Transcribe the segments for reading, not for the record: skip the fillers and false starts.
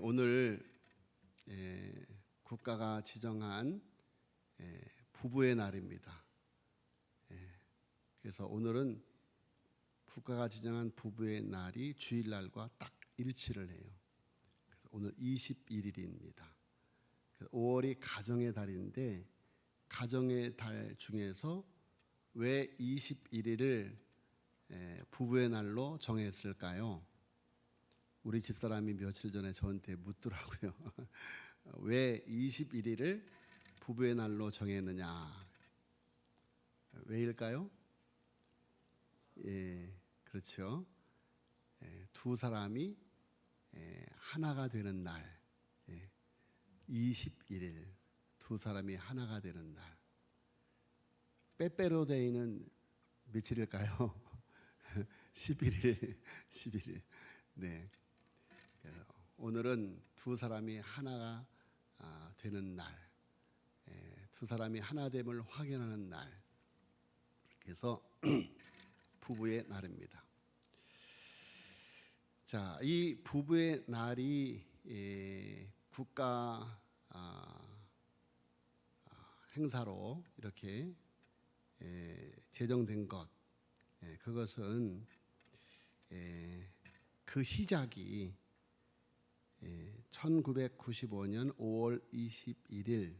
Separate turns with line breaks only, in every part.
오늘 국가가 지정한 부부의 날입니다. 그래서 오늘은 국가가 지정한 부부의 날이 주일날과 딱 일치를 해요. 그래서 오늘 21일입니다. 5월이 가정의 달인데 가정의 달 중에서 왜 21일을 부부의 날로 정했을까요? 우리 집사람이 며칠 전에 저한테 묻더라고요. 왜 21일을 부부의 날로 정했느냐? 왜일까요? 그렇죠. 두 사람이 하나가 되는 날, 21일, 두 사람이 하나가 되는 날. 빼빼로데이는 며칠일까요? 11일. 네. 오늘은 두 사람이 하나가 되는 날, 두 사람이 하나됨을 확인하는 날. 그래서 부부의 날입니다. 자, 이 부부의 날이 국가 행사로 이렇게 제정된 것, 그것은 그 시작이 1995년 5월 21일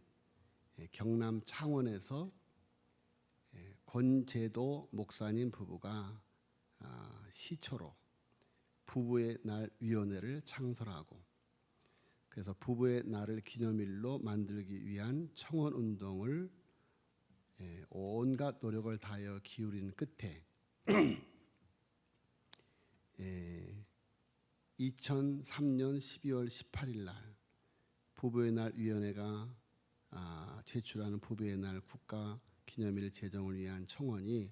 경남 창원에서 권재도 목사님 부부가 시초로 부부의 날 위원회를 창설하고, 그래서 부부의 날을 기념일로 만들기 위한 청원 운동을 온갖 노력을 다하여 기울인 끝에 2003년 12월 18일 날 부부의 날 위원회가 제출하는 부부의 날 국가 기념일 제정을 위한 청원이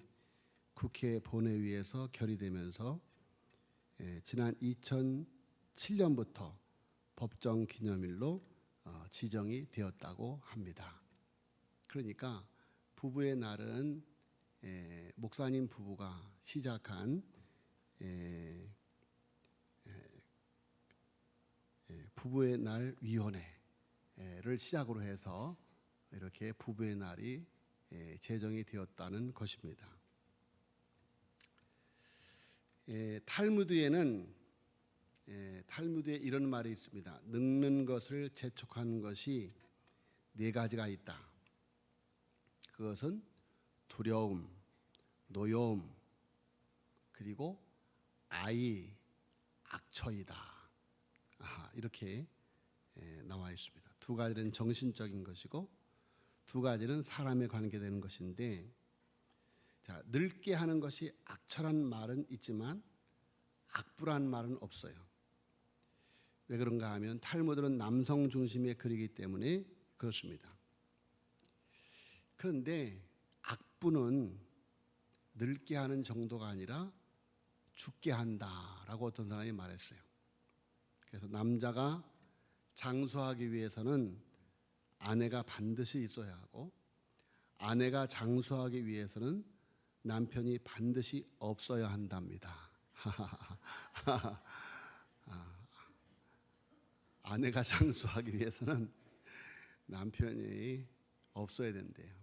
국회 본회의에서 결의되면서 지난 2007년부터 법정 기념일로 지정이 되었다고 합니다. 그러니까 부부의 날은 목사님 부부가 시작한 부부의 날 위원회를 시작으로 해서 이렇게 부부의 날이 제정이 되었다는 것입니다. 탈무드에 이런 말이 있습니다. 늙는 것을 재촉하는 것이 네 가지가 있다. 그것은 두려움, 노여움, 그리고 아이, 악처이다. 이렇게 나와 있습니다. 두 가지는 정신적인 것이고 두 가지는 사람에 관계되는 것인데, 자, 늙게 하는 것이 악처란 말은 있지만 악부란 말은 없어요. 왜 그런가 하면 탈무드는 남성 중심의 글이기 때문에 그렇습니다. 그런데 악부는 늙게 하는 정도가 아니라 죽게 한다라고 어떤 사람이 말했어요. 그래서 남자가 장수하기 위해서는 아내가 반드시 있어야 하고, 아내가 장수하기 위해서는 남편이 반드시 없어야 한답니다. 아내가 장수하기 위해서는 남편이 없어야 된대요.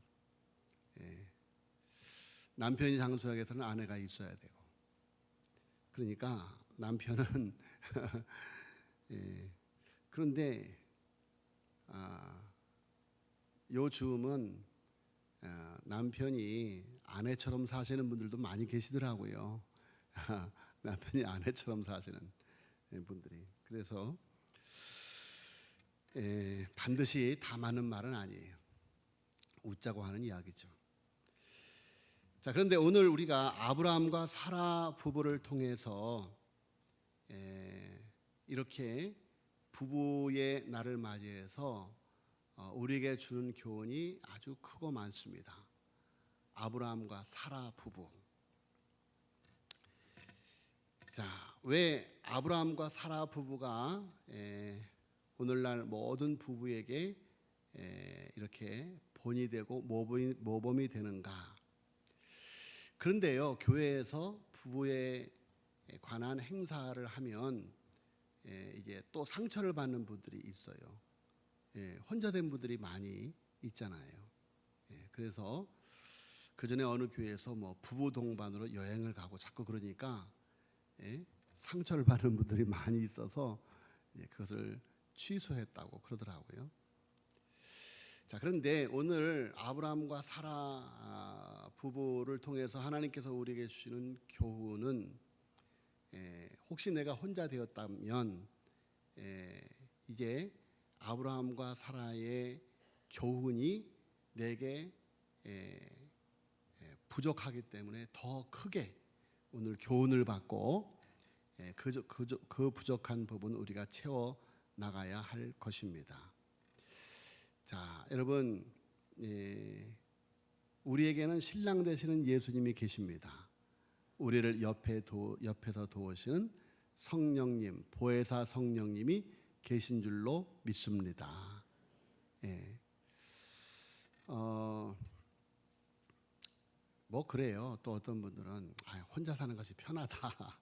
남편이 장수하기 위해서는 아내가 있어야 되고, 그러니까 남편은 그런데 요즘은 남편이 아내처럼 사시는 분들도 많이 계시더라고요. 남편이 아내처럼 사시는 분들이. 그래서 반드시 다 맞는 말은 아니에요. 웃자고 하는 이야기죠. 자, 그런데 오늘 우리가 아브라함과 사라 부부를 통해서 이렇게 부부의 날을 맞이해서 우리에게 주는 교훈이 아주 크고 많습니다. 아브라함과 사라 부부. 자, 왜 아브라함과 사라 부부가 오늘날 모든 부부에게 이렇게 본이 되고 모범이 되는가? 그런데요, 교회에서 부부에 관한 행사를 하면 이게 또 상처를 받는 분들이 있어요. 혼자 된 분들이 많이 있잖아요. 그래서 그 전에 어느 교회에서 뭐 부부 동반으로 여행을 가고 자꾸 그러니까 상처를 받는 분들이 많이 있어서 그것을 취소했다고 그러더라고요. 자, 그런데 오늘 아브라함과 사라 부부를 통해서 하나님께서 우리에게 주시는 교훈은 혹시 내가 혼자 되었다면 이제 아브라함과 사라의 교훈이 내게 부족하기 때문에 더 크게 오늘 교훈을 받고 그 부족한 부분 우리가 채워 나가야 할 것입니다. 자, 여러분, 우리에게는 신랑 되시는 예수님이 계십니다. 우리를 옆에서 도우시는 성령님, 보혜사 성령님이 계신 줄로 믿습니다. 뭐 그래요. 또 어떤 분들은 혼자 사는 것이 편하다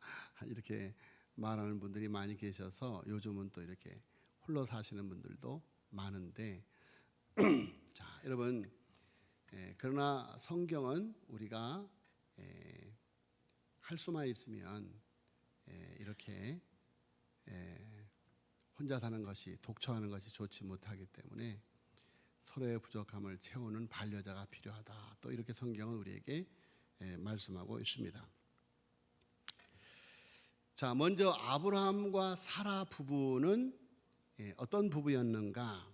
이렇게 말하는 분들이 많이 계셔서 요즘은 또 이렇게 홀로 사시는 분들도 많은데 자, 여러분, 그러나 성경은 우리가 할 수만 있으면 이렇게 혼자 사는 것이, 독처하는 것이 좋지 못하기 때문에 서로의 부족함을 채우는 반려자가 필요하다. 또 이렇게 성경은 우리에게 말씀하고 있습니다. 자, 먼저 아브라함과 사라 부부는 어떤 부부였는가?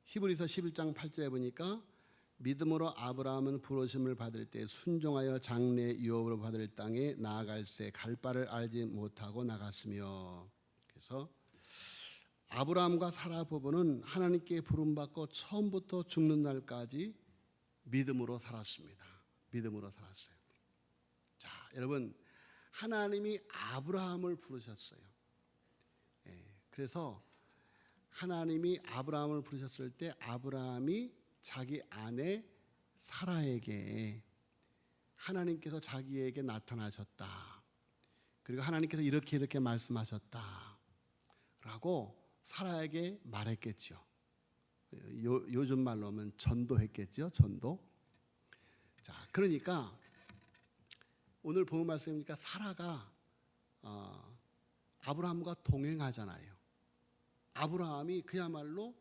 히브리서 11장 8절에 보니까 믿음으로 아브라함은 부르심을 받을 때 순종하여 장래 유업으로 받을 땅에 나아갈새 갈 바를 알지 못하고 나갔으며, 그래서 아브라함과 사라 부부는 하나님께 부름받고 처음부터 죽는 날까지 믿음으로 살았습니다. 믿음으로 살았어요. 자, 여러분, 하나님이 아브라함을 부르셨어요. 그래서 하나님이 아브라함을 부르셨을 때 아브라함이 자기 아내 사라에게 하나님께서 자기에게 나타나셨다. 그리고 하나님께서 이렇게 말씀하셨다. 라고 사라에게 말했겠죠. 요즘 말로 하면 전도했겠죠. 전도. 자, 그러니까 오늘 본 말씀이니까 사라가 아브라함과 동행하잖아요. 아브라함이 그야말로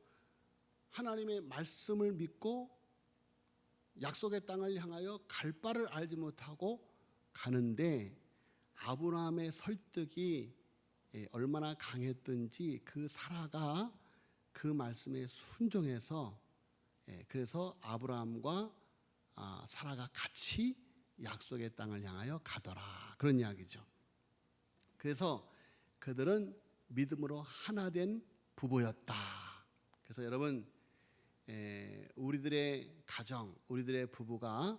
하나님의 말씀을 믿고 약속의 땅을 향하여 갈 바를 알지 못하고 가는데 아브라함의 설득이 얼마나 강했든지 그 사라가 그 말씀에 순종해서 그래서 아브라함과 사라가 같이 약속의 땅을 향하여 가더라. 그런 이야기죠. 그래서 그들은 믿음으로 하나 된 부부였다. 그래서 여러분, 우리들의 가정, 우리들의 부부가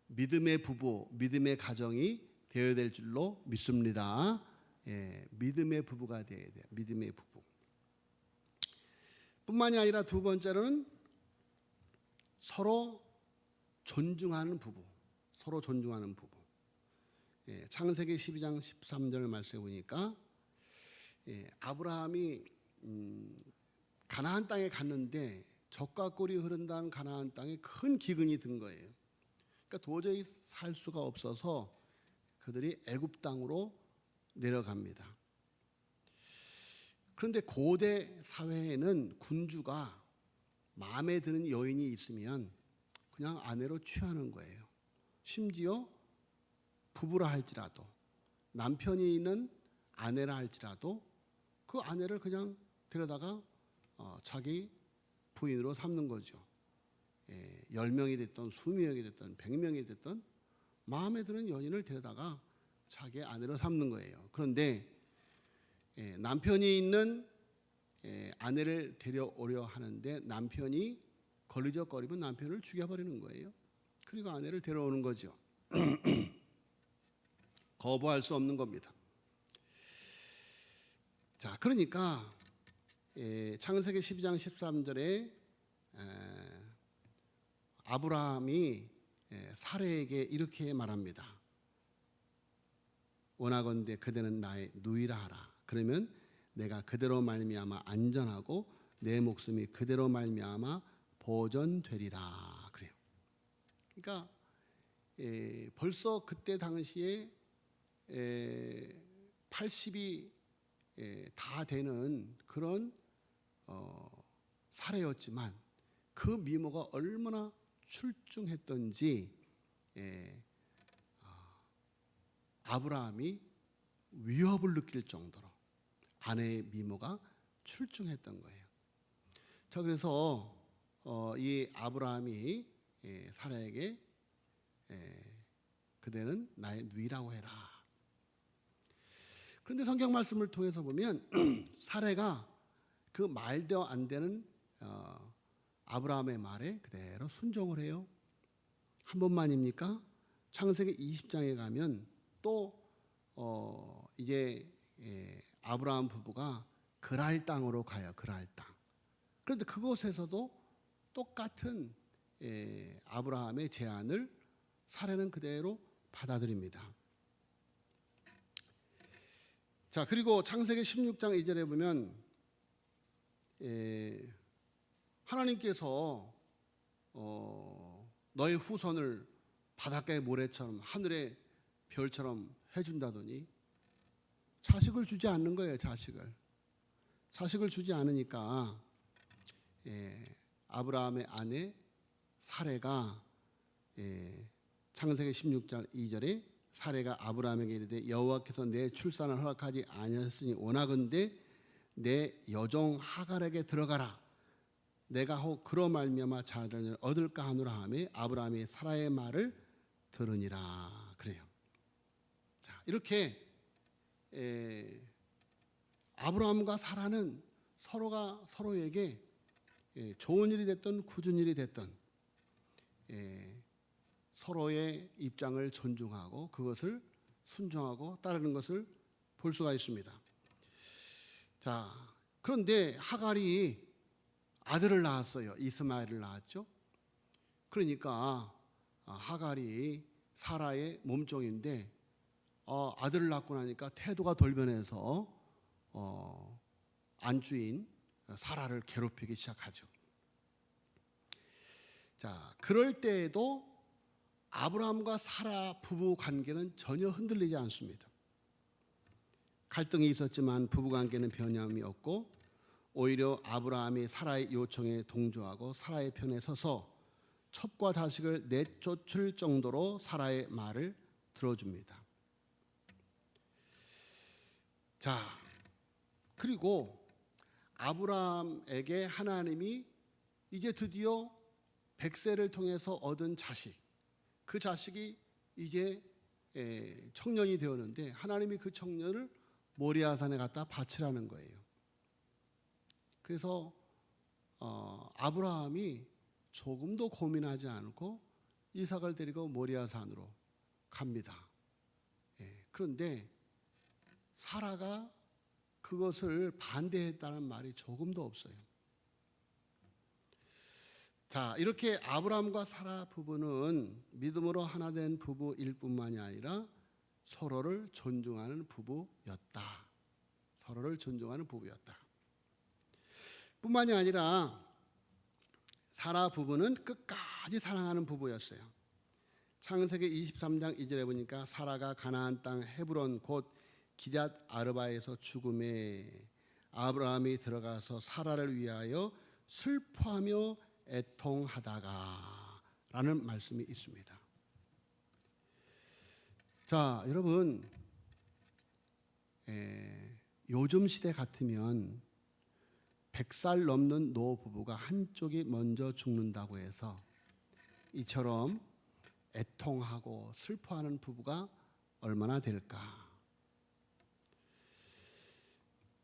믿음의 부부, 믿음의 가정이 되어야 될 줄로 믿습니다. 믿음의 부부가 되어야 돼요. 믿음의 부부. 뿐만이 아니라 두 번째로는 서로 존중하는 부부. 서로 존중하는 부부. 창세기 12장 13절 말씀에 보니까 아브라함이 가나안 땅에 갔는데 젖과 꿀이 흐른다는 가나안 땅에 큰 기근이 든 거예요. 그러니까 도저히 살 수가 없어서 그들이 애굽 땅으로 내려갑니다. 그런데 고대 사회에는 군주가 마음에 드는 여인이 있으면 그냥 아내로 취하는 거예요. 심지어 부부라 할지라도 남편이 있는 아내라 할지라도 그 아내를 그냥 데려다가 자기 부인으로 삼는 거죠. 10명이 됐든 20명이 됐든 100명이 됐든 마음에 드는 연인을 데려다가 자기 아내로 삼는 거예요. 그런데 남편이 있는 아내를 데려오려 하는데 남편이 걸리적거리면 남편을 죽여버리는 거예요. 그리고 아내를 데려오는 거죠. 거부할 수 없는 겁니다. 자, 그러니까 창세기 12장 13절에 아브라함이 사라에게 이렇게 말합니다. 원하건대 그대는 나의 누이라 하라. 그러면 내가 그대로 말미암아 안전하고 내 목숨이 그대로 말미암아 보전되리라. 그래요. 그러니까 벌써 그때 당시에 80이 다 되는 그런 사례였지만 그 미모가 얼마나 출중했던지 아브라함이 위협을 느낄 정도로 아내의 미모가 출중했던 거예요. 자, 그래서 이 아브라함이 사라에게 그대는 나의 누이라고 해라. 그런데 성경 말씀을 통해서 보면 사라가 그 말대로 안 되는 아브라함의 말에 그대로 순종을 해요. 한 번만입니까? 창세기 20장에 가면 또 이제 아브라함 부부가 그랄 땅으로 가요. 그랄 땅. 그런데 그곳에서도 똑같은 아브라함의 제안을 사라는 그대로 받아들입니다. 자, 그리고 창세기 16장 2절에 보면 하나님께서 너의 후손을 바닷가의 모래처럼 하늘의 별처럼 해준다더니 자식을 주지 않는 거예요. 자식을 주지 않으니까 아브라함의 아내 사레가 창세기 16장 2절에 사레가 아브라함에게 이르되 여호와께서 내 출산을 허락하지 아니하셨으니 원하건대 내 여종 하갈에게 들어가라. 내가 혹 그로 말미암아 자녀를 얻을까 하노라 하며 아브라함이 사라의 말을 들으니라. 그래요. 자, 이렇게 아브라함과 사라는 서로가 서로에게 좋은 일이 됐든 굳은 일이 됐든 서로의 입장을 존중하고 그것을 순종하고 따르는 것을 볼 수가 있습니다. 자, 그런데 하갈이 아들을 낳았어요. 이스마엘을 낳았죠. 그러니까 하갈이 사라의 몸종인데 아들을 낳고 나니까 태도가 돌변해서 안주인 사라를 괴롭히기 시작하죠. 자, 그럴 때에도 아브라함과 사라 부부 관계는 전혀 흔들리지 않습니다. 갈등이 있었지만 부부 관계는 변함이 없고 오히려 아브라함이 사라의 요청에 동조하고 사라의 편에 서서 첩과 자식을 내쫓을 정도로 사라의 말을 들어줍니다. 자, 그리고 아브라함에게 하나님이 이제 드디어 백세를 통해서 얻은 자식, 그 자식이 이제 청년이 되었는데 하나님이 그 청년을 모리아산에 갖다 바치라는 거예요. 그래서 아브라함이 조금도 고민하지 않고 이삭을 데리고 모리아산으로 갑니다. 그런데 사라가 그것을 반대했다는 말이 조금도 없어요. 자, 이렇게 아브라함과 사라 부부는 믿음으로 하나 된 부부일 뿐만이 아니라 서로를 존중하는 부부였다. 서로를 존중하는 부부였다. 뿐만이 아니라 사라 부부는 끝까지 사랑하는 부부였어요. 창세기 23장 2절에 보니까 사라가 가나안 땅 헤브론 곧 기럇 아르바에서 죽음에 아브라함이 들어가서 사라를 위하여 슬퍼하며 애통하다가 라는 말씀이 있습니다. 자, 여러분, 요즘 시대 같으면 100살 넘는 노부부가 한쪽이 먼저 죽는다고 해서 이처럼 애통하고 슬퍼하는 부부가 얼마나 될까?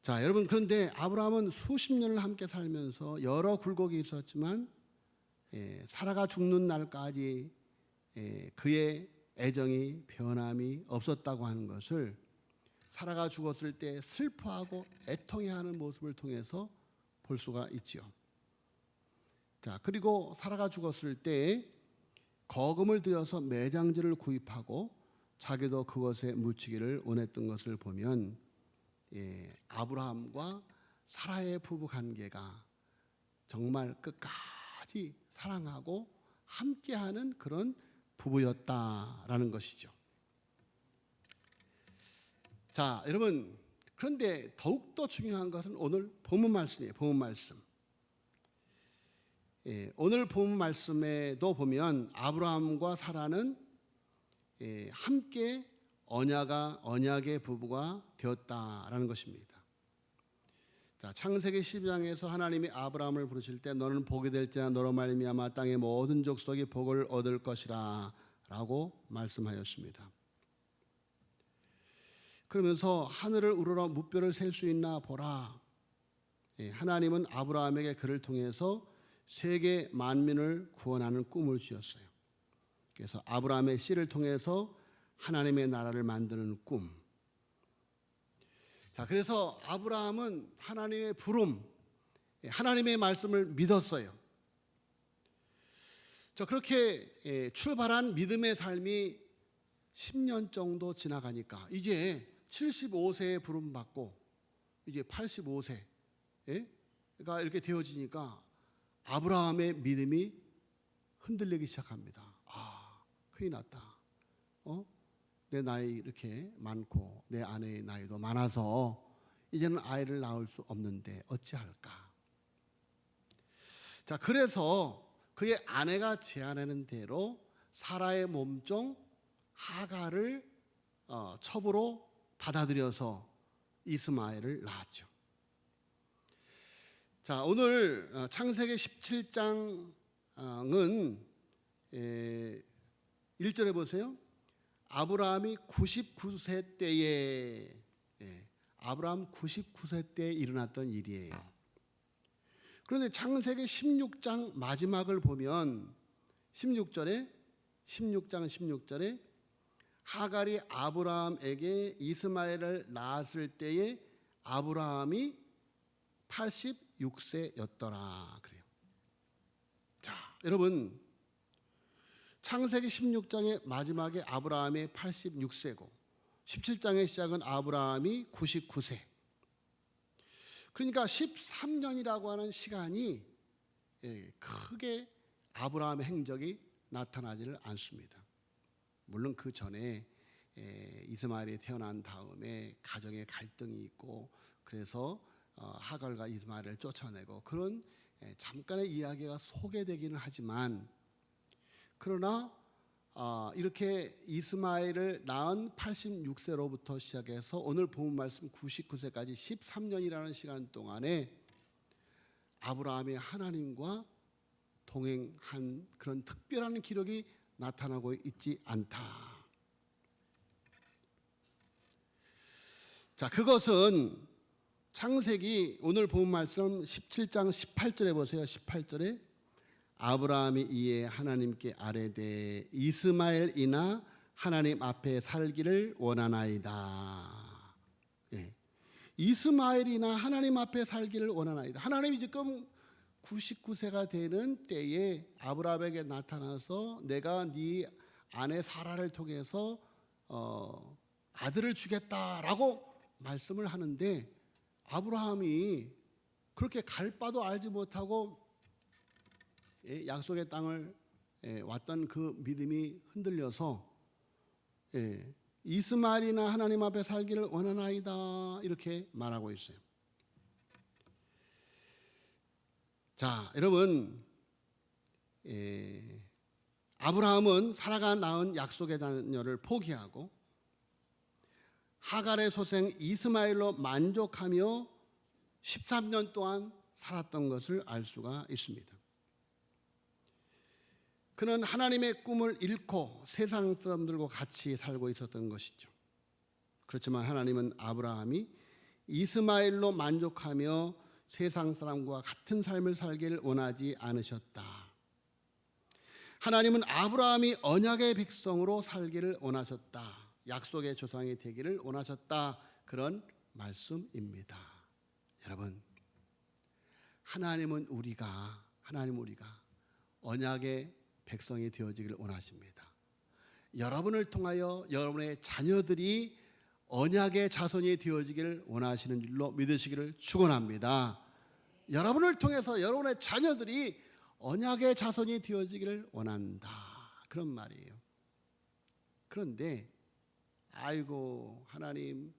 자, 여러분, 그런데 아브라함은 수십 년을 함께 살면서 여러 굴곡이 있었지만 사라가 죽는 날까지 그의 애정이 변함이 없었다고 하는 것을 사라가 죽었을 때 슬퍼하고 애통해하는 모습을 통해서 볼 수가 있지요. 자, 그리고 사라가 죽었을 때 거금을 들여서 매장지를 구입하고 자기도 그것에 묻히기를 원했던 것을 보면 아브라함과 사라의 부부 관계가 정말 끝까지 사랑하고 함께하는 그런 부부였다라는 것이죠. 자, 여러분, 그런데 더욱더 중요한 것은 오늘 본문 말씀이에요. 본문 말씀. 오늘 본문 말씀에도 보면 아브라함과 사라는 함께 언약의 부부가 되었다라는 것입니다. 자, 창세기 12장에서 하나님이 아브라함을 부르실 때 너는 복이 될지라 너로 말미암아 땅의 모든 족속이 복을 얻을 것이라 라고 말씀하였습니다. 그러면서 하늘을 우러러 무뼈를 셀 수 있나 보라. 하나님은 아브라함에게 그를 통해서 세계 만민을 구원하는 꿈을 주었어요. 그래서 아브라함의 씨를 통해서 하나님의 나라를 만드는 꿈. 자, 그래서 아브라함은 하나님의 부름, 하나님의 말씀을 믿었어요. 자, 그렇게 출발한 믿음의 삶이 10년 정도 지나가니까 이제 75세에 부름 받고 이제 85세가 이렇게 되어지니까 아브라함의 믿음이 흔들리기 시작합니다. 아, 큰일 났다. 내 나이 이렇게 많고 내 아내의 나이도 많아서 이제는 아이를 낳을 수 없는데 어찌할까? 자, 그래서 그의 아내가 제안하는 대로 사라의 몸종 하갈을 첩으로 받아들여서 이스마엘을 낳았죠. 자, 오늘 창세기 17장은 1절에 보세요. 아브라함이 99세 때에 아브라함 99세 때에 일어났던 일이에요. 그런데 창세기 16장 마지막을 보면 16장 16절에 하갈이 아브라함에게 이스마엘을 낳았을 때에 아브라함이 86세였더라 그래요. 자, 여러분, 창세기 16장의 마지막에 아브라함이 86세고 17장의 시작은 아브라함이 99세. 그러니까 13년이라고 하는 시간이 크게 아브라함의 행적이 나타나지를 않습니다. 물론 그 전에 이스마엘이 태어난 다음에 가정의 갈등이 있고 그래서 하갈과 이스마엘을 쫓아내고 그런 잠깐의 이야기가 소개되기는 하지만 그러나 이렇게 이스마엘을 낳은 86세로부터 시작해서 오늘 본 말씀 99세까지 13년이라는 시간 동안에 아브라함이 하나님과 동행한 그런 특별한 기록이 나타나고 있지 않다. 자, 그것은 창세기 오늘 본 말씀 17장 18절에 보세요. 18절에 아브라함이 이에 하나님께 아뢰되 이스마엘이나 하나님 앞에 살기를 원하나이다. 이스마엘이나 하나님 앞에 살기를 원하나이다. 하나님이 지금 99세가 되는 때에 아브라함에게 나타나서 내가 네 아내 사라를 통해서 아들을 주겠다라고 말씀을 하는데 아브라함이 그렇게 갈 바도 알지 못하고 약속의 땅을 왔던 그 믿음이 흔들려서 이스마엘이나 하나님 앞에 살기를 원하나이다 이렇게 말하고 있어요. 자, 여러분, 아브라함은 사라가 낳은 약속의 자녀를 포기하고 하갈의 소생 이스마엘로 만족하며 13년 동안 살았던 것을 알 수가 있습니다. 그는 하나님의 꿈을 잃고 세상 사람들과 같이 살고 있었던 것이죠. 그렇지만 하나님은 아브라함이 이스마엘로 만족하며 세상 사람과 같은 삶을 살기를 원하지 않으셨다. 하나님은 아브라함이 언약의 백성으로 살기를 원하셨다. 약속의 조상이 되기를 원하셨다. 그런 말씀입니다. 여러분, 하나님은 우리가 언약의 백성이 되어지기를 원하십니다. 여러분을 통하여 여러분의 자녀들이 언약의 자손이 되어지기를 원하시는 줄로 믿으시기를 축원합니다. 여러분을 통해서 여러분의 자녀들이 언약의 자손이 되어지기를 원한다, 그런 말이에요. 그런데 아이고 하나님,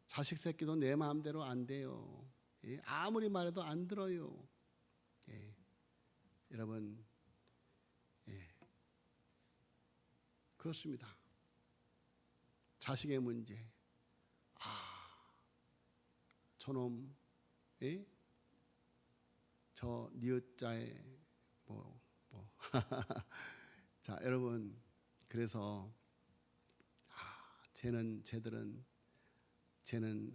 자식 새끼도 내 마음대로 안 돼요. 아무리 말해도 안 들어요. 여러분, 그렇습니다. 자식의 문제, 저놈, 저 니은자에 자, 여러분, 그래서 쟤는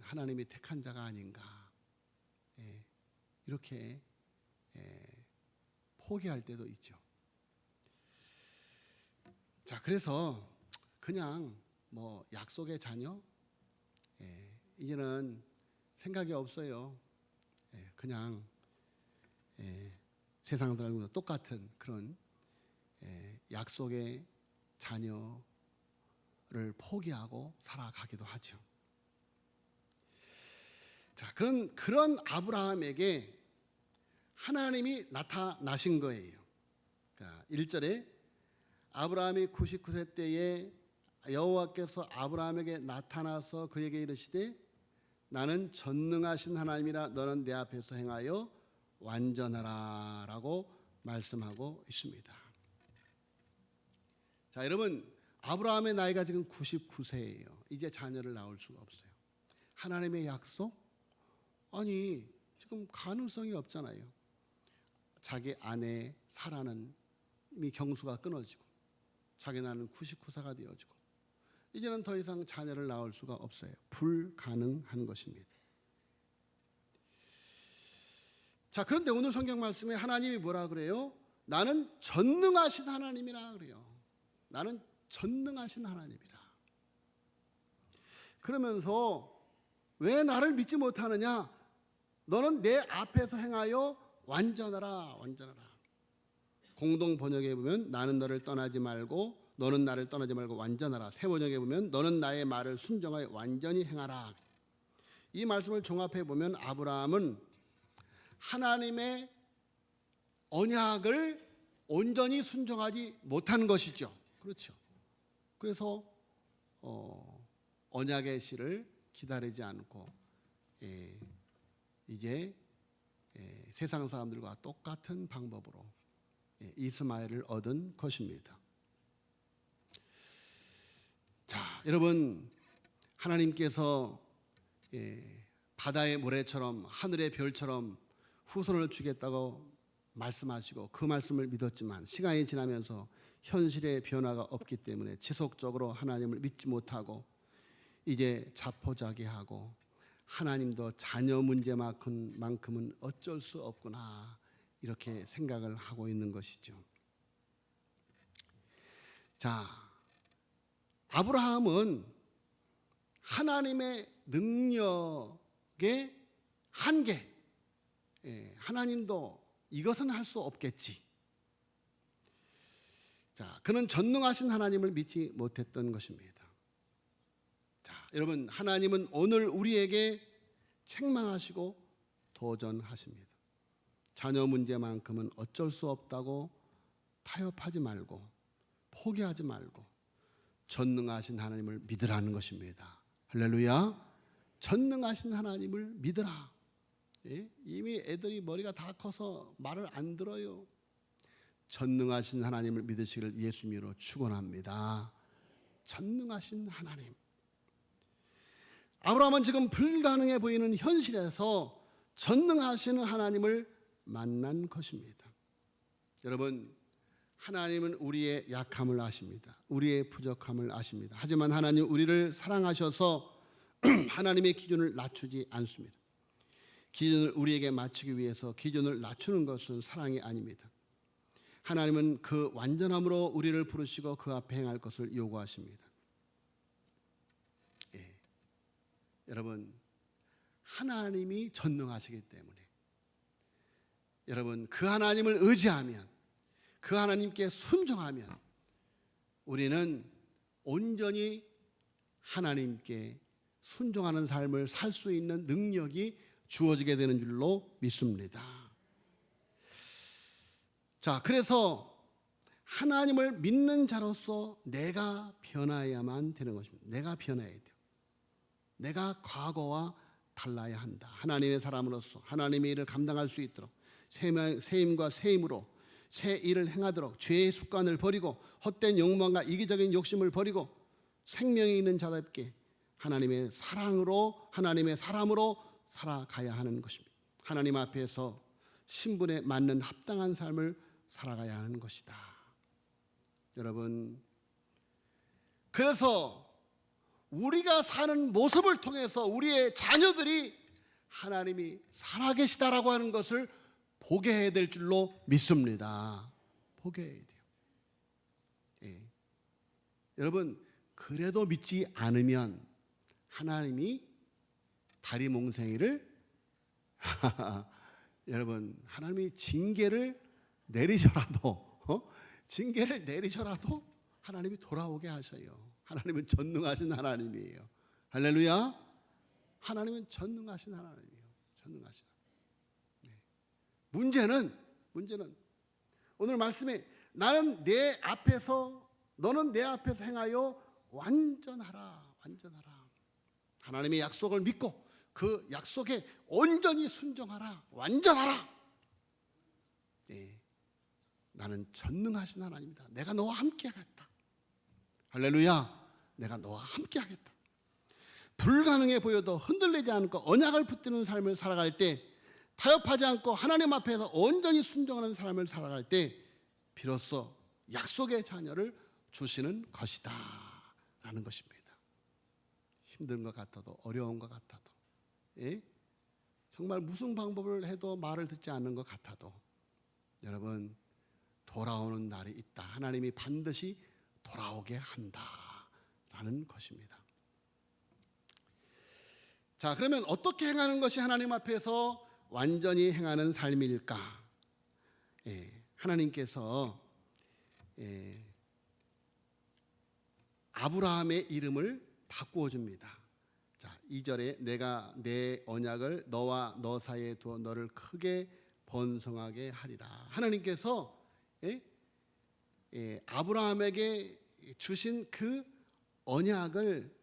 하나님이 택한 자가 아닌가, 이렇게 포기할 때도 있죠. 자, 그래서 그냥 약속의 자녀, 이제는 생각이 없어요. 그냥 세상 사람과 똑같은 그런 약속의 자녀를 포기하고 살아가기도 하죠. 자, 그런 아브라함에게 하나님이 나타나신 거예요. 그러니까 1절에 아브라함이 99세 때에 여호와께서 아브라함에게 나타나서 그에게 이르시되 나는 전능하신 하나님이라 너는 내 앞에서 행하여 완전하라 라고 말씀하고 있습니다. 자, 여러분, 아브라함의 나이가 지금 99세예요. 이제 자녀를 낳을 수가 없어요. 하나님의 약속? 아니, 지금 가능성이 없잖아요. 자기 아내 사라는 이미 경수가 끊어지고 자기 나는 99세가 되어지고 이제는 더 이상 자녀를 낳을 수가 없어요. 불가능한 것입니다. 자, 그런데 오늘 성경 말씀에 하나님이 뭐라 그래요? 나는 전능하신 하나님이라 그래요. 나는 전능하신 하나님이라. 그러면서 왜 나를 믿지 못하느냐? 너는 내 앞에서 행하여 완전하라, 완전하라. 공동 번역에 보면 나는 너를 떠나지 말고 너는 나를 떠나지 말고 완전하라. 새 번역에 보면 너는 나의 말을 순종하여 완전히 행하라. 이 말씀을 종합해 보면 아브라함은 하나님의 언약을 온전히 순종하지 못한 것이죠. 그렇죠. 그래서 언약의 씨를 기다리지 않고 이제 세상 사람들과 똑같은 방법으로 이스마엘을 얻은 것입니다. 자, 여러분, 하나님께서 바다의 모래처럼 하늘의 별처럼 후손을 주겠다고 말씀하시고 그 말씀을 믿었지만 시간이 지나면서 현실의 변화가 없기 때문에 지속적으로 하나님을 믿지 못하고 이제 자포자기하고 하나님도 자녀 문제만큼은 어쩔 수 없구나 이렇게 생각을 하고 있는 것이죠. 자, 아브라함은 하나님의 능력의 한계, 하나님도 이것은 할 수 없겠지. 자, 그는 전능하신 하나님을 믿지 못했던 것입니다. 자, 여러분, 하나님은 오늘 우리에게 책망하시고 도전하십니다. 자녀 문제만큼은 어쩔 수 없다고 타협하지 말고 포기하지 말고 전능하신 하나님을 믿으라는 것입니다. 할렐루야. 전능하신 하나님을 믿으라. 이미 애들이 머리가 다 커서 말을 안 들어요. 전능하신 하나님을 믿으시기를 예수님으로 축원합니다. 전능하신 하나님. 아브라함은 지금 불가능해 보이는 현실에서 전능하시는 하나님을 만난 것입니다. 여러분, 하나님은 우리의 약함을 아십니다. 우리의 부족함을 아십니다. 하지만 하나님 우리를 사랑하셔서 하나님의 기준을 낮추지 않습니다. 기준을 우리에게 맞추기 위해서 기준을 낮추는 것은 사랑이 아닙니다. 하나님은 그 완전함으로 우리를 부르시고 그 앞에 행할 것을 요구하십니다. 여러분, 하나님이 전능하시기 때문에 여러분, 그 하나님을 의지하면 그 하나님께 순종하면 우리는 온전히 하나님께 순종하는 삶을 살 수 있는 능력이 주어지게 되는 줄로 믿습니다. 자, 그래서 하나님을 믿는 자로서 내가 변화해야만 되는 것입니다. 내가 변화해야 돼요. 내가 과거와 달라야 한다. 하나님의 사람으로서 하나님의 일을 감당할 수 있도록 세임과 세임으로 새 일을 행하도록 죄의 습관을 버리고 헛된 욕망과 이기적인 욕심을 버리고 생명이 있는 자답게 하나님의 사랑으로 하나님의 사람으로 살아가야 하는 것입니다. 하나님 앞에서 신분에 맞는 합당한 삶을 살아가야 하는 것이다. 여러분, 그래서 우리가 사는 모습을 통해서 우리의 자녀들이 하나님이 살아계시다라고 하는 것을 보게 해야 될 줄로 믿습니다. 보게 해야 돼요. 예. 여러분, 그래도 믿지 않으면 하나님이 다리몽생이를 여러분, 하나님이 징계를 내리셔라도 징계를 내리셔라도 하나님이 돌아오게 하셔요. 하나님은 전능하신 하나님이에요. 할렐루야. 하나님은 전능하신 하나님이에요. 전능하신. 네. 문제는 오늘 말씀에 나는 내 앞에서 너는 내 앞에서 행하여 완전하라. 하나님의 약속을 믿고 그 약속에 온전히 순종하라. 완전하라. 네. 나는 전능하신 하나님이다. 내가 너와 함께 하겠다. 할렐루야. 내가 너와 함께 하겠다. 불가능해 보여도 흔들리지 않고 언약을 붙드는 삶을 살아갈 때, 타협하지 않고 하나님 앞에서 온전히 순종하는 삶을 살아갈 때 비로소 약속의 자녀를 주시는 것이다 라는 것입니다. 힘든 것 같아도 어려운 것 같아도, 예? 정말 무슨 방법을 해도 말을 듣지 않는 것 같아도 여러분, 돌아오는 날이 있다. 하나님이 반드시 돌아오게 한다라는 것입니다. 자, 그러면 어떻게 행하는 것이 하나님 앞에서 완전히 행하는 삶일까? 하나님께서 아브라함의 이름을 바꾸어 줍니다. 자, 2절에 내가 내 언약을 너와 너 사이에 두어 너를 크게 번성하게 하리라. 하나님께서 아브라함에게 주신 그 언약을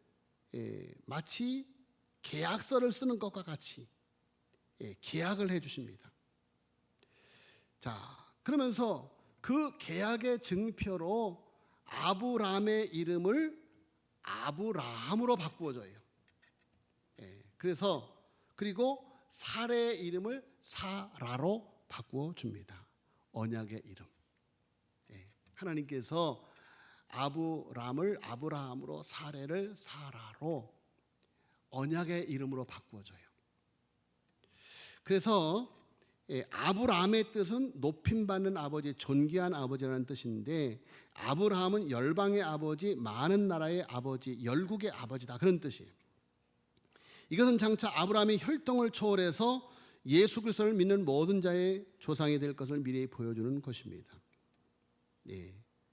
마치 계약서를 쓰는 것과 같이 계약을 해 주십니다. 자, 그러면서 그 계약의 증표로 아브라함의 이름을 아브라함으로 바꾸어줘요. 그리고 사레의 이름을 사라로 바꾸어 줍니다. 언약의 이름. 하나님께서 아브람을 아브라함으로 사레를 사라로 언약의 이름으로 바꾸어줘요. 그래서 아브라함의 뜻은 높임받는 아버지, 존귀한 아버지라는 뜻인데, 아브라함은 열방의 아버지, 많은 나라의 아버지, 열국의 아버지다, 그런 뜻이에요. 이것은 장차 아브라함이 혈통을 초월해서 예수 그리스도를 믿는 모든 자의 조상이 될 것을 미리 보여주는 것입니다.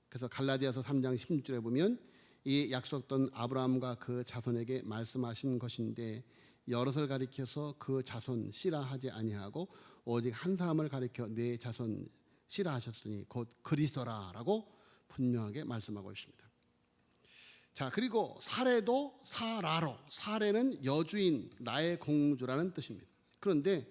그래서 갈라디아서 3장 16절에 보면 이 약속된 아브라함과 그 자손에게 말씀하신 것인데, 여럿을 가리켜서 그 자손 씨라 하지 아니하고 오직 한 사람을 가리켜 네 자손 씨라 하셨으니 곧 그리스도라라고 분명하게 말씀하고 있습니다. 자, 그리고 사레도 사라로, 사레는 여주인, 나의 공주라는 뜻입니다. 그런데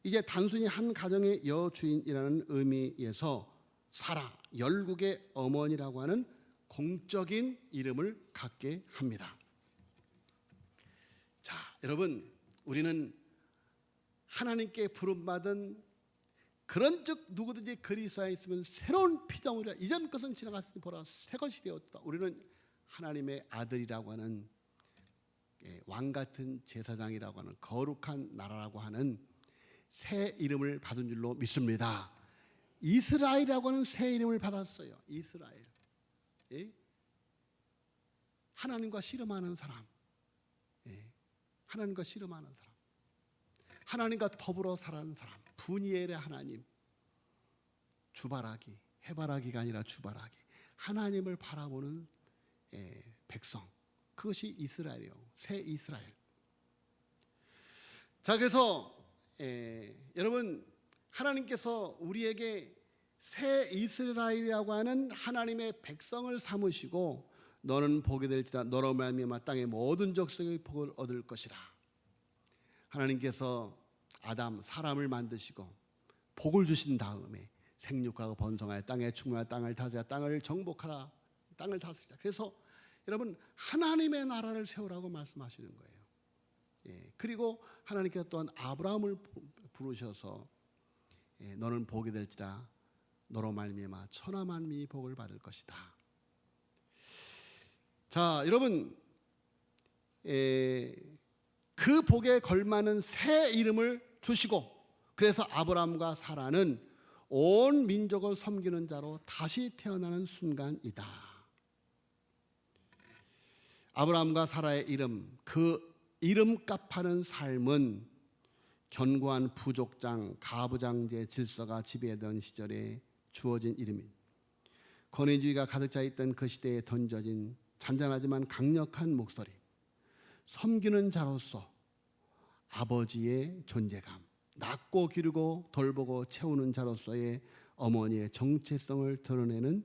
이제 단순히 한 가정의 여주인이라는 의미에서 사라, 열국의 어머니라고 하는 공적인 이름을 갖게 합니다. 자, 여러분, 우리는 하나님께 부름받은 그런즉 누구든지 그리스도에 있으면 새로운 피조물이라, 이전 것은 지나갔으니 보라 새 것이 되었다. 우리는 하나님의 아들이라고 하는 왕같은 제사장이라고 하는 거룩한 나라라고 하는 새 이름을 받은 줄로 믿습니다. 이스라엘이라고 하는 새 이름을 받았어요. 이스라엘. 하나님과 씨름하는 사람, 하나님과 씨름하는 사람, 하나님과 더불어 살아가는 사람, 분이엘의 하나님, 주바라기, 해바라기가 아니라 주바라기, 하나님을 바라보는 백성, 그것이 이스라엘이요, 새 이스라엘. 자, 그래서 여러분, 하나님께서 우리에게 새 이스라엘이라고 하는 하나님의 백성을 삼으시고 너는 복이 될지라 너로 말미암아 땅의 모든 족속의 복을 얻을 것이라. 하나님께서 아담 사람을 만드시고 복을 주신 다음에 생육하고 번성하여 땅에 충만하여 땅을 다스리라, 땅을 정복하라, 땅을 다스리라. 그래서 여러분, 하나님의 나라를 세우라고 말씀하시는 거예요. 그리고 하나님께서 또한 아브라함을 부르셔서 너는 복이 될지라 너로 말미암아 천하 만민이 복을 받을 것이다. 자, 여러분, 그 복에 걸맞는 새 이름을 주시고, 그래서 아브라함과 사라는 온 민족을 섬기는 자로 다시 태어나는 순간이다. 아브라함과 사라의 이름, 그 이름값하는 삶은 견고한 부족장, 가부장제 질서가 지배하던 시절에 주어진 이름입니다. 권위주의가 가득 차 있던 그 시대에 던져진 잔잔하지만 강력한 목소리, 섬기는 자로서 아버지의 존재감, 낳고 기르고 돌보고 채우는 자로서의 어머니의 정체성을 드러내는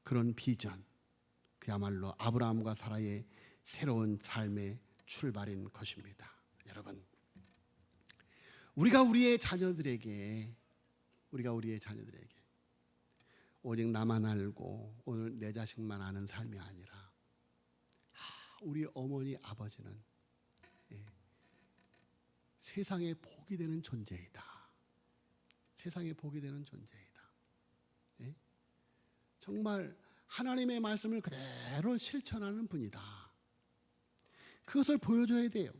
그런 비전, 그야말로 아브라함과 사라의 새로운 삶의 출발인 것입니다. 여러분, 우리가 우리의 자녀들에게 오직 나만 알고 오늘 내 자식만 아는 삶이 아니라 우리 어머니 아버지는 세상에 복이 되는 존재이다. 세상에 복이 되는 존재이다. 정말 하나님의 말씀을 그대로 실천하는 분이다. 그것을 보여줘야 돼요.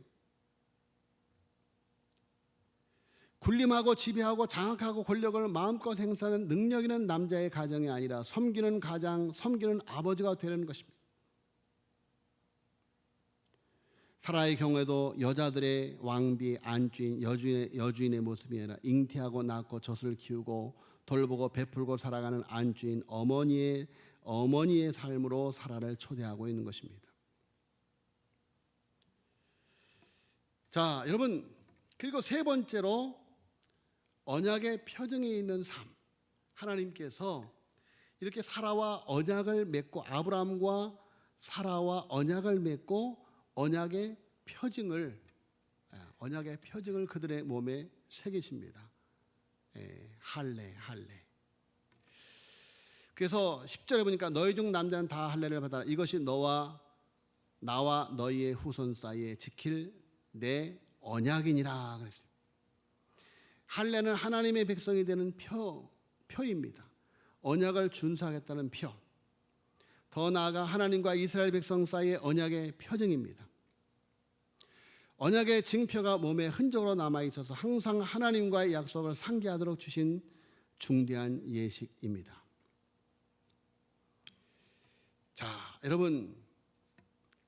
군림하고 지배하고 장악하고 권력을 마음껏 행사하는 능력 있는 남자의 가정이 아니라 섬기는 가장, 섬기는 아버지가 되는 것입니다. 사라의 경우에도 여자들의 왕비, 안주인, 여주인의 모습이 아니라 잉태하고 낳고 젖을 키우고 돌보고 베풀고 살아가는 안주인 어머니의 삶으로 사라를 초대하고 있는 것입니다. 자, 여러분, 그리고 세 번째로 언약의 표징에 있는 삶. 하나님께서 이렇게 사라와 언약을 맺고, 아브라함과 사라와 언약을 맺고 언약의 표징을 그들의 몸에 새기십니다. 할례. 그래서 10절에 보니까 너희 중 남자는 다 할례를 받아라. 이것이 나와 너희의 후손 사이에 지킬 내 언약이니라 그랬어요. 할례는 하나님의 백성이 되는 표입니다. 언약을 준수하겠다는 표. 더 나아가 하나님과 이스라엘 백성 사이의 언약의 표징입니다. 언약의 징표가 몸에 흔적으로 남아있어서 항상 하나님과의 약속을 상기하도록 주신 중대한 예식입니다. 자, 여러분,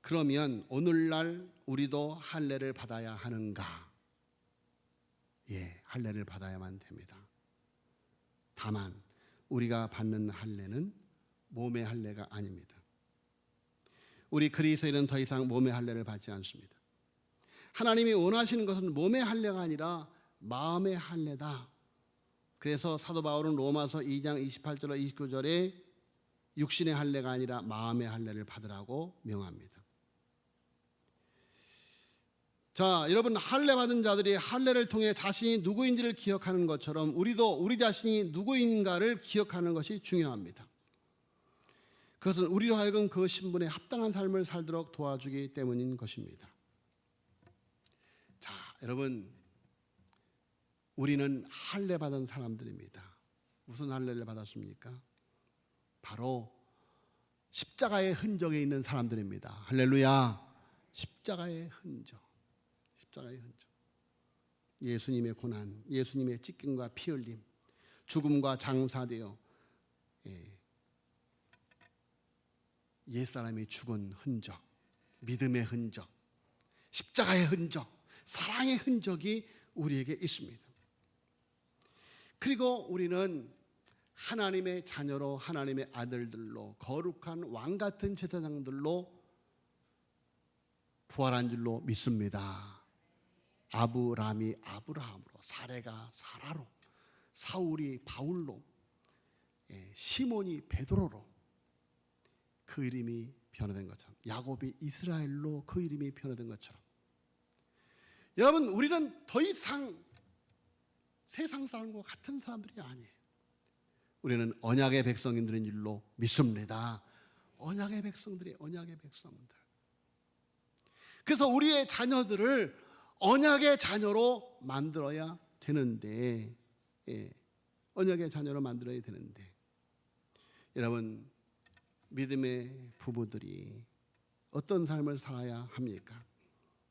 그러면 오늘날 우리도 할례를 받아야 하는가? 예, 할례를 받아야만 됩니다. 다만 우리가 받는 할례는 몸의 할례가 아닙니다. 우리 그리스도인은 더 이상 몸의 할례를 받지 않습니다. 하나님이 원하시는 것은 몸의 할례가 아니라 마음의 할례다. 그래서 사도 바울은 로마서 2장 28절과 29절에 육신의 할례가 아니라 마음의 할례를 받으라고 명합니다. 자, 여러분, 할례 받은 자들이 할례를 통해 자신이 누구인지를 기억하는 것처럼 우리도 우리 자신이 누구인가를 기억하는 것이 중요합니다. 그것은 우리로 하여금 그 신분에 합당한 삶을 살도록 도와주기 때문인 것입니다. 자, 여러분, 우리는 할례 받은 사람들입니다. 무슨 할례를 받았습니까? 바로 십자가의 흔적에 있는 사람들입니다. 할렐루야. 십자가의 흔적. 예수님의 고난, 예수님의 찢김과 피 흘림, 죽음과 장사되어 옛사람이 죽은 흔적, 믿음의 흔적, 십자가의 흔적, 사랑의 흔적이 우리에게 있습니다. 그리고 우리는 하나님의 자녀로, 하나님의 아들들로, 거룩한 왕 같은 제사장들로 부활한 줄로 믿습니다. 아브라함이 아브라함으로, 사레가 사라로, 사울이 바울로, 시몬이 베드로로 그 이름이 변화된 것처럼, 야곱이 이스라엘로 그 이름이 변화된 것처럼, 여러분, 우리는 더 이상 세상 사람과 같은 사람들이 아니에요. 우리는 언약의 백성인들인 줄로 믿습니다. 언약의 백성들이, 언약의 백성들. 그래서 우리의 자녀들을 언약의 자녀로 만들어야 되는데, 언약의 자녀로 만들어야 되는데, 여러분, 믿음의 부부들이 어떤 삶을 살아야 합니까?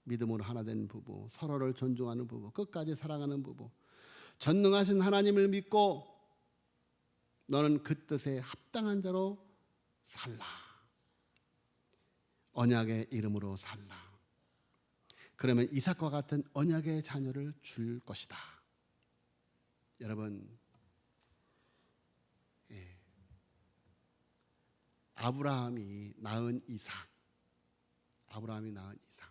믿음으로 하나 된 부부, 서로를 존중하는 부부, 끝까지 사랑하는 부부, 전능하신 하나님을 믿고 너는 그 뜻에 합당한 자로 살라. 언약의 이름으로 살라. 그러면 이삭과 같은 언약의 자녀를 줄 것이다. 여러분, 아브라함이 낳은 이삭, 아브라함이 낳은 이삭.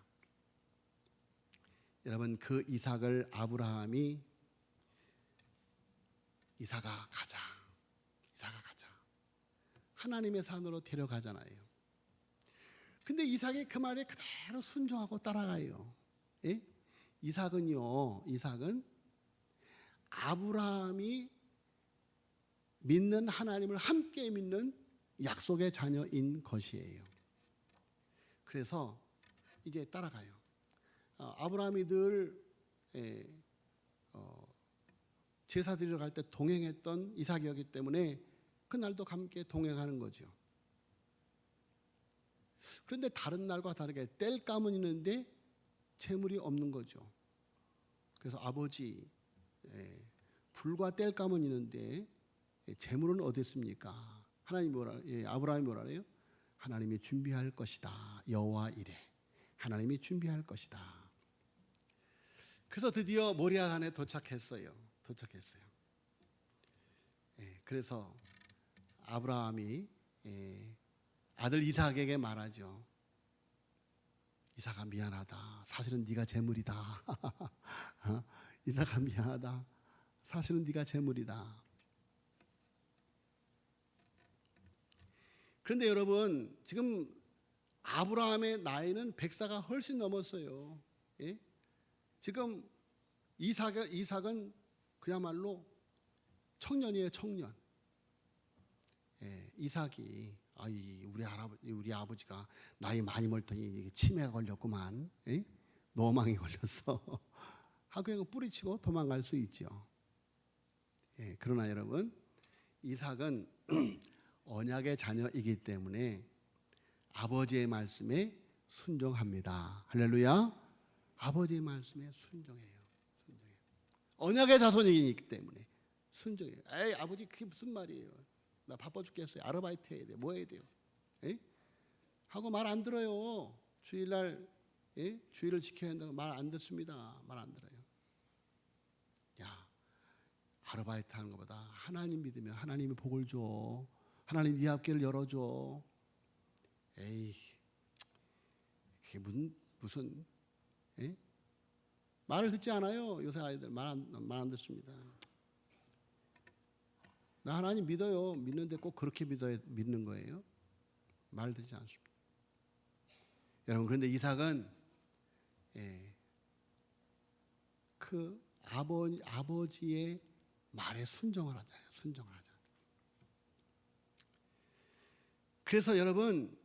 여러분, 그 이삭을 아브라함이 이삭아 가자, 이삭아 가자, 하나님의 산으로 데려가잖아요. 근데 이삭이 그 말에 그대로 순종하고 따라가요. 예? 이삭은 아브라함이 믿는 하나님을 함께 믿는 약속의 자녀인 것이에요. 그래서 이게 따라가요. 아브라함이 늘 제사 드리러 갈 때 동행했던 이삭이었기 때문에 그날도 함께 동행하는 거죠. 그런데 다른 날과 다르게 땔감은 있는데 재물이 없는 거죠. 그래서 아버지, 불과 땔감은 있는데 재물은 어디 있습니까? 하나님이 아브라함이 뭐라 그래요? 하나님이 준비할 것이다. 여호와 이레. 하나님이 준비할 것이다. 그래서 드디어 모리아산에 도착했어요. 그래서 아브라함이 아들 이삭에게 말하죠. 이삭아 미안하다. 사실은 네가 재물이다. 이삭아 미안하다. 사실은 네가 재물이다. 그런데 여러분, 지금 아브라함의 나이는 100세가 훨씬 넘었어요. 예? 지금 이삭은 그야말로 청년이에요, 청년. 이삭이 우리 아버지가 나이 많이 먹더니 치매가 걸렸구만, 노망이 걸렸어 하고 그냥 뿌리치고 도망갈 수 있죠. 그러나 여러분, 이삭은 언약의 자녀이기 때문에 아버지의 말씀에 순종합니다. 할렐루야. 아버지의 말씀에 순종해요. 언약의 자손이기 때문에 순종해요. 에이, 아버지 그게 무슨 말이에요? 나 바빠 죽겠어요. 아르바이트 해야 돼. 뭐 해야 돼요? 하고 말 안 들어요. 주일날 주일을 지켜야 한다고 말 안 듣습니다. 말 안 들어요. 야, 아르바이트 하는 것보다 하나님 믿으면 하나님이 복을 줘. 하나님 네 앞길을 열어줘. 에이, 그게 무슨 말을 듣지 않아요. 요새 아이들 말 안 듣습니다. 나 하나님 믿어요. 믿는데 꼭 그렇게 믿는 거예요? 말 듣지 않습니다. 여러분, 그런데 이삭은 그 아버지의 말에 순종을 하잖아요. 순종을 하잖아요. 그래서 여러분,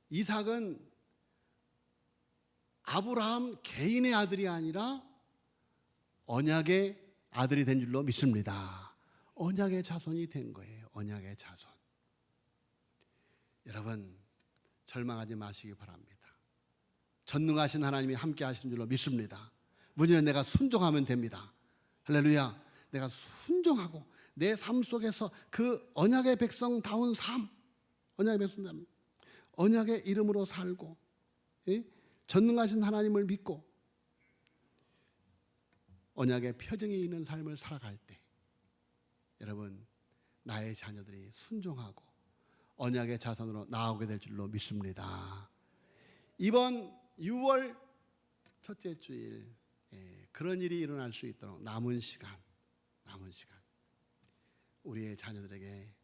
이삭은 아브라함 개인의 아들이 아니라 언약의 아들이 된 줄로 믿습니다. 언약의 자손이 된 거예요. 언약의 자손. 여러분, 절망하지 마시기 바랍니다. 전능하신 하나님이 함께 하시는 줄로 믿습니다. 문제는 내가 순종하면 됩니다. 할렐루야. 내가 순종하고 내 삶 속에서 그 언약의 백성다운 삶, 언약의 이름으로 살고, 전능하신 하나님을 믿고 언약의 표징이 있는 삶을 살아갈 때 여러분 나의 자녀들이 순종하고 언약의 자손으로 나오게 될 줄로 믿습니다. 이번 6월 첫째 주일 그런 일이 일어날 수 있도록 남은 시간 우리의 자녀들에게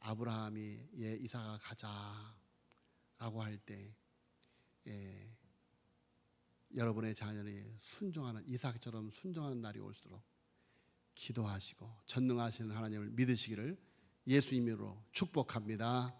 아브라함이 이삭아 가자라고 할 때 여러분의 자녀들이 순종하는 이삭처럼 순종하는 날이 올수록 기도하시고 전능하시는 하나님을 믿으시기를 예수 이름으로 축복합니다.